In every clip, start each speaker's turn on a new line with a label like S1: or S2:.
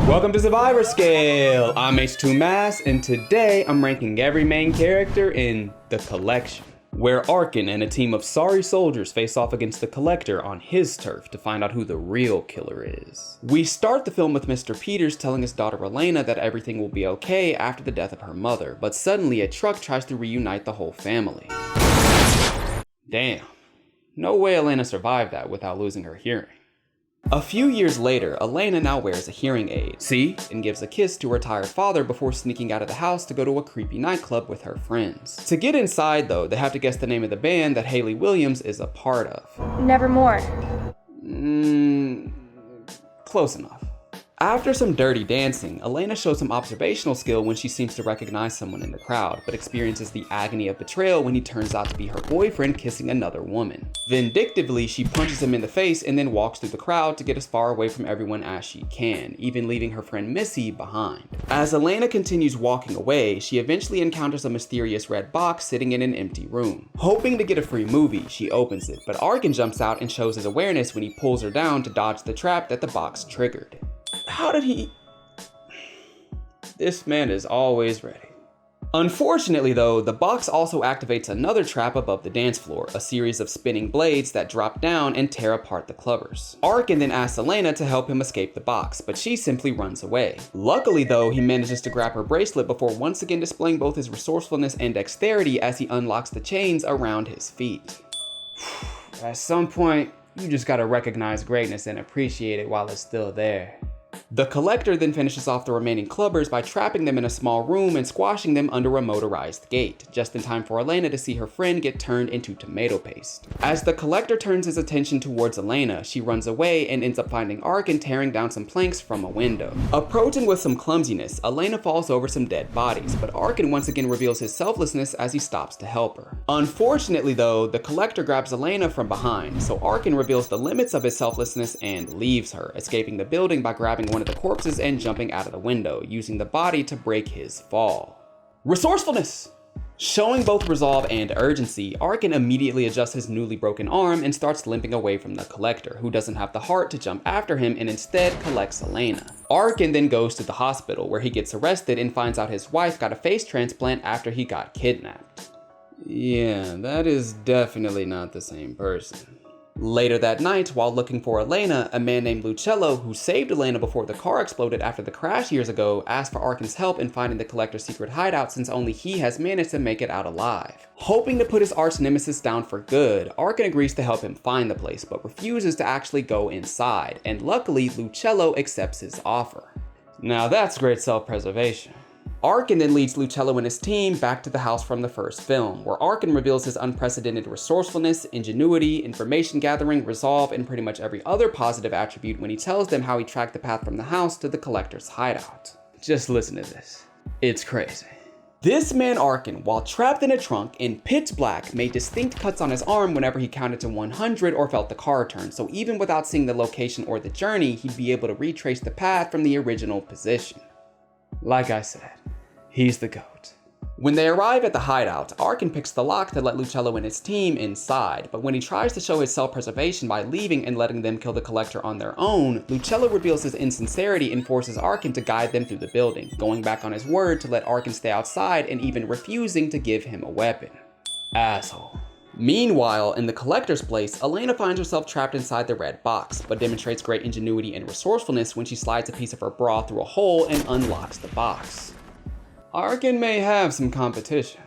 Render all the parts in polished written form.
S1: Welcome to Survivor Scale! I'm H2Mass, and today I'm ranking every main character in The Collection, where Arkin and a team of sorry soldiers face off against the Collector on his turf to find out who the real killer is. We start the film with Mr. Peters telling his daughter Elena that everything will be okay after the death of her mother, but suddenly a truck tries to reunite the whole family. Damn. No way Elena survived that without losing her hearing. A few years later, Elena now wears a hearing aid, and gives a kiss to her tired father before sneaking out of the house to go to a creepy nightclub with her friends. To get inside though, they have to guess the name of the band that Hayley Williams is a part of.
S2: Nevermore.
S1: Close enough. After some dirty dancing, Elena shows some observational skill when she seems to recognize someone in the crowd, but experiences the agony of betrayal when he turns out to be her boyfriend kissing another woman. Vindictively, she punches him in the face and then walks through the crowd to get as far away from everyone as she can, even leaving her friend Missy behind. As Elena continues walking away, she eventually encounters a mysterious red box sitting in an empty room. Hoping to get a free movie, she opens it, but Arkin jumps out and shows his awareness when he pulls her down to dodge the trap that the box triggered. How did he... This man is always ready. Unfortunately though, the box also activates another trap above the dance floor, a series of spinning blades that drop down and tear apart the clubbers. Arkin then asks Elena to help him escape the box, but she simply runs away. Luckily though, he manages to grab her bracelet before once again displaying both his resourcefulness and dexterity as he unlocks the chains around his feet. At some point, you just gotta recognize greatness and appreciate it while it's still there. The Collector then finishes off the remaining clubbers by trapping them in a small room and squashing them under a motorized gate, just in time for Elena to see her friend get turned into tomato paste. As the Collector turns his attention towards Elena, she runs away and ends up finding Arkin tearing down some planks from a window. Approaching with some clumsiness, Elena falls over some dead bodies, but Arkin once again reveals his selflessness as he stops to help her. Unfortunately though, the Collector grabs Elena from behind, so Arkin reveals the limits of his selflessness and leaves her, escaping the building by grabbing one of the corpses and jumping out of the window, using the body to break his fall. Resourcefulness! Showing both resolve and urgency, Arkin immediately adjusts his newly broken arm and starts limping away from the Collector, who doesn't have the heart to jump after him and instead collects Elena. Arkin then goes to the hospital where he gets arrested and finds out his wife got a face transplant after he got kidnapped. Yeah, that is definitely not the same person. Later that night, while looking for Elena, a man named Lucello, who saved Elena before the car exploded after the crash years ago, asks for Arkin's help in finding the Collector's secret hideout since only he has managed to make it out alive. Hoping to put his arch nemesis down for good, Arkin agrees to help him find the place, but refuses to actually go inside, and luckily Lucello accepts his offer. Now that's great self-preservation. Arkin then leads Lucello and his team back to the house from the first film, where Arkin reveals his unprecedented resourcefulness, ingenuity, information gathering, resolve, and pretty much every other positive attribute when he tells them how he tracked the path from the house to the Collector's hideout. Just listen to this. It's crazy. This man Arkin, while trapped in a trunk in pitch black, made distinct cuts on his arm whenever he counted to 100 or felt the car turn, so even without seeing the location or the journey, he'd be able to retrace the path from the original position. Like I said, he's the GOAT. When they arrive at the hideout, Arkin picks the lock to let Lucello and his team inside, but when he tries to show his self-preservation by leaving and letting them kill the Collector on their own, Lucello reveals his insincerity and forces Arkin to guide them through the building, going back on his word to let Arkin stay outside and even refusing to give him a weapon. Asshole. Meanwhile, in the Collector's place, Elena finds herself trapped inside the red box, but demonstrates great ingenuity and resourcefulness when she slides a piece of her bra through a hole and unlocks the box. Arkin may have some competition.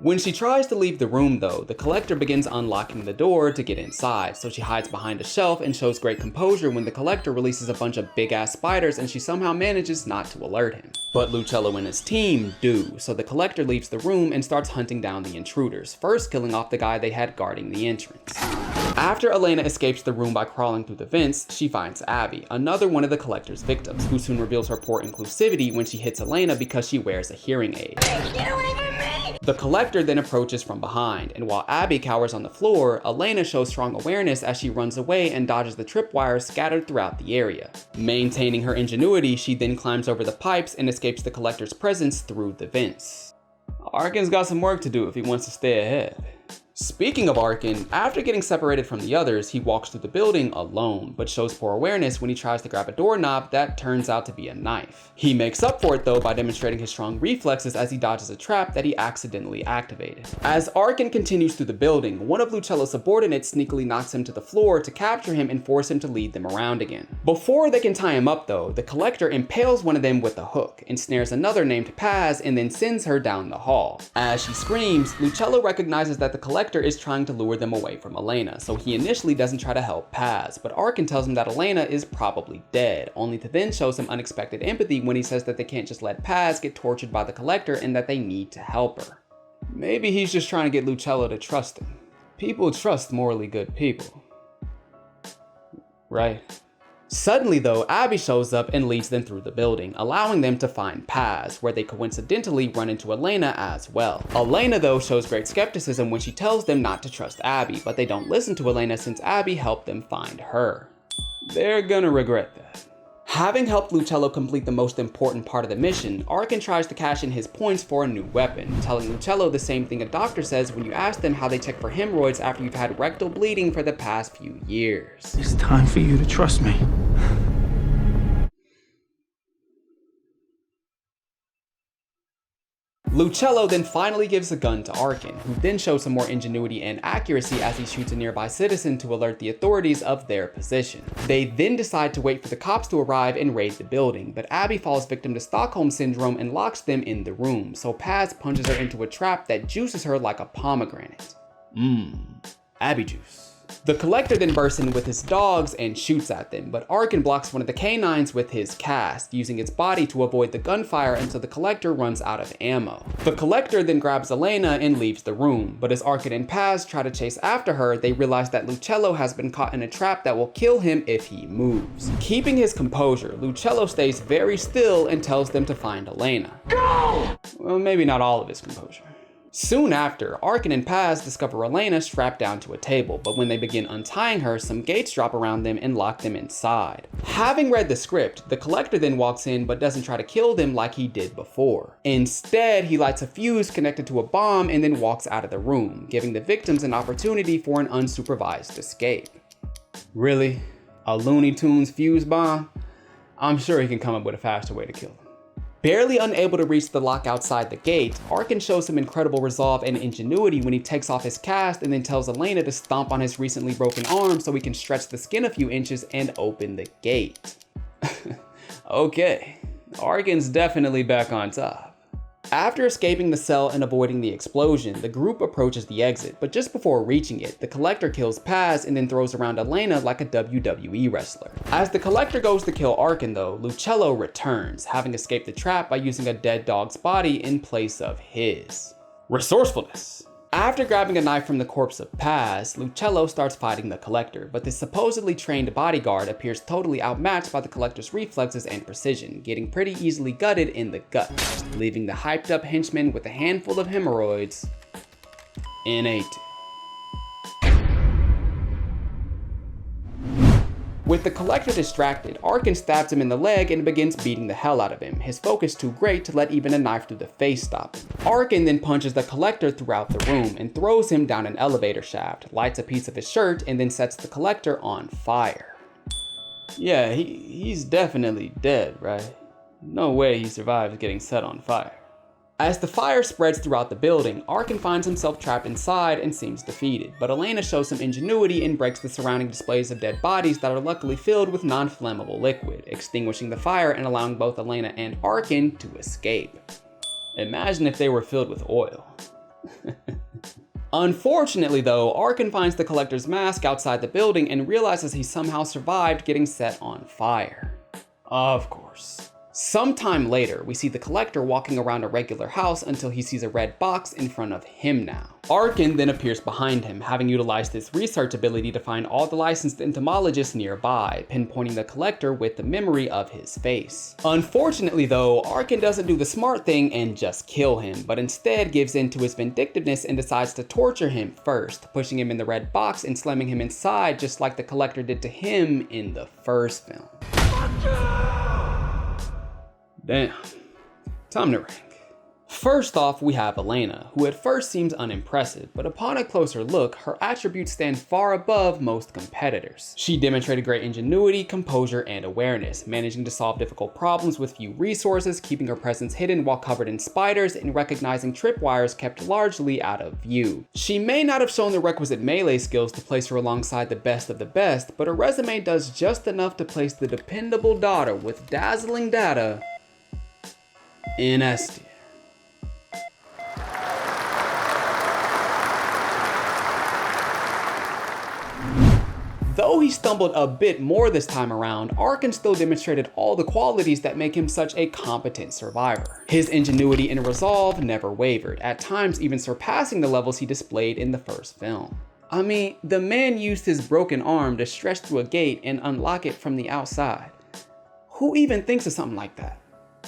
S1: When she tries to leave the room though, the Collector begins unlocking the door to get inside, so she hides behind a shelf and shows great composure when the Collector releases a bunch of big ass spiders and she somehow manages not to alert him. But Lucello and his team do, so the Collector leaves the room and starts hunting down the intruders, first killing off the guy they had guarding the entrance. After Elena escapes the room by crawling through the vents, she finds Abby, another one of the Collector's victims, who soon reveals her poor inclusivity when she hits Elena because she wears a hearing aid.
S2: Get away from me!
S1: The Collector then approaches from behind, and while Abby cowers on the floor, Elena shows strong awareness as she runs away and dodges the tripwires scattered throughout the area. Maintaining her ingenuity, she then climbs over the pipes and escapes the Collector's presence through the vents. Arkin's got some work to do if he wants to stay ahead. Speaking of Arkin, after getting separated from the others, he walks through the building alone, but shows poor awareness when he tries to grab a doorknob that turns out to be a knife. He makes up for it though by demonstrating his strong reflexes as he dodges a trap that he accidentally activated. As Arkin continues through the building, one of Lucello's subordinates sneakily knocks him to the floor to capture him and force him to lead them around again. Before they can tie him up though, the Collector impales one of them with a hook, ensnares another named Paz, and then sends her down the hall. As she screams, Lucello recognizes that the Collector is trying to lure them away from Elena, so he initially doesn't try to help Paz, but Arkin tells him that Elena is probably dead, only to then show some unexpected empathy when he says that they can't just let Paz get tortured by the Collector and that they need to help her. Maybe he's just trying to get Lucello to trust him. People trust morally good people, right? Suddenly though, Abby shows up and leads them through the building, allowing them to find Paz, where they coincidentally run into Elena as well. Elena though shows great skepticism when she tells them not to trust Abby, but they don't listen to Elena since Abby helped them find her. They're gonna regret that. Having helped Lucello complete the most important part of the mission, Arkin tries to cash in his points for a new weapon, telling Lucello the same thing a doctor says when you ask them how they check for hemorrhoids after you've had rectal bleeding for the past few years.
S2: It's time for you to trust me.
S1: Lucello then finally gives the gun to Arkin, who then shows some more ingenuity and accuracy as he shoots a nearby citizen to alert the authorities of their position. They then decide to wait for the cops to arrive and raid the building, but Abby falls victim to Stockholm Syndrome and locks them in the room, so Paz punches her into a trap that juices her like a pomegranate. Abby juice. The Collector then bursts in with his dogs and shoots at them, but Arkin blocks one of the canines with his cast, using its body to avoid the gunfire until the Collector runs out of ammo. The Collector then grabs Elena and leaves the room, but as Arkin and Paz try to chase after her, they realize that Lucello has been caught in a trap that will kill him if he moves. Keeping his composure, Lucello stays very still and tells them to find Elena. Go! Well, maybe not all of his composure. Soon after, Arkin and Paz discover Elena strapped down to a table, but when they begin untying her, some gates drop around them and lock them inside. Having read the script, the Collector then walks in but doesn't try to kill them like he did before. Instead, he lights a fuse connected to a bomb and then walks out of the room, giving the victims an opportunity for an unsupervised escape. Really? A Looney Tunes fuse bomb? I'm sure he can come up with a faster way to kill them. Barely unable to reach the lock outside the gate, Arkin shows some incredible resolve and ingenuity when he takes off his cast and then tells Elena to stomp on his recently broken arm so he can stretch the skin a few inches and open the gate. Okay, Arkin's definitely back on top. After escaping the cell and avoiding the explosion, the group approaches the exit, but just before reaching it, the Collector kills Paz and then throws around Elena like a WWE wrestler. As the Collector goes to kill Arkin though, Lucello returns, having escaped the trap by using a dead dog's body in place of his. Resourcefulness. After grabbing a knife from the corpse of Paz, Lucello starts fighting the Collector, but the supposedly trained bodyguard appears totally outmatched by the Collector's reflexes and precision, getting pretty easily gutted in the gut, leaving the hyped up henchman with a handful of hemorrhoids innate. With the Collector distracted, Arkin stabs him in the leg and begins beating the hell out of him, his focus too great to let even a knife through the face stop him. Arkin then punches the Collector throughout the room and throws him down an elevator shaft, lights a piece of his shirt, and then sets the Collector on fire. Yeah, he's definitely dead, right? No way he survives getting set on fire. As the fire spreads throughout the building, Arkin finds himself trapped inside and seems defeated, but Elena shows some ingenuity and breaks the surrounding displays of dead bodies that are luckily filled with non-flammable liquid, extinguishing the fire and allowing both Elena and Arkin to escape. Imagine if they were filled with oil. Unfortunately though, Arkin finds the Collector's mask outside the building and realizes he somehow survived getting set on fire. Of course. Sometime later, we see the Collector walking around a regular house until he sees a red box in front of him now. Arkin then appears behind him, having utilized his research ability to find all the licensed entomologists nearby, pinpointing the Collector with the memory of his face. Unfortunately though, Arkin doesn't do the smart thing and just kill him, but instead gives in to his vindictiveness and decides to torture him first, pushing him in the red box and slamming him inside just like the Collector did to him in the first film. Damn, time to rank. First off, we have Elena, who at first seems unimpressive, but upon a closer look, her attributes stand far above most competitors. She demonstrated great ingenuity, composure, and awareness, managing to solve difficult problems with few resources, keeping her presence hidden while covered in spiders, and recognizing tripwires kept largely out of view. She may not have shown the requisite melee skills to place her alongside the best of the best, but her resume does just enough to place the dependable daughter with dazzling data in S tier. Though he stumbled a bit more this time around, Arkin still demonstrated all the qualities that make him such a competent survivor. His ingenuity and resolve never wavered, at times even surpassing the levels he displayed in the first film. I mean, the man used his broken arm to stretch through a gate and unlock it from the outside. Who even thinks of something like that?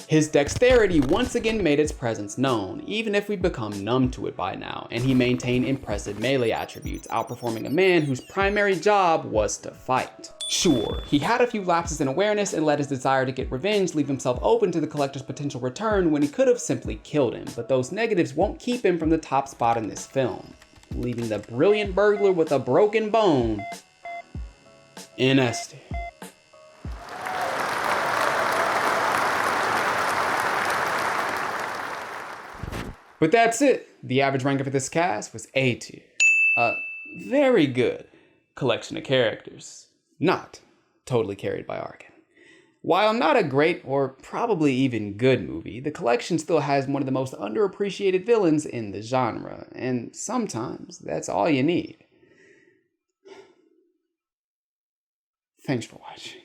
S1: His dexterity once again made its presence known, even if we've become numb to it by now, and he maintained impressive melee attributes, outperforming a man whose primary job was to fight. Sure, he had a few lapses in awareness and let his desire to get revenge leave himself open to the collector's potential return when he could have simply killed him, but those negatives won't keep him from the top spot in this film, leaving the brilliant burglar with a broken bone in S tier. But that's it. The average ranking for this cast was A tier. Very good collection of characters. Not totally carried by Arkin. While not a great or probably even good movie, the collection still has one of the most underappreciated villains in the genre, and sometimes that's all you need. Thanks for watching.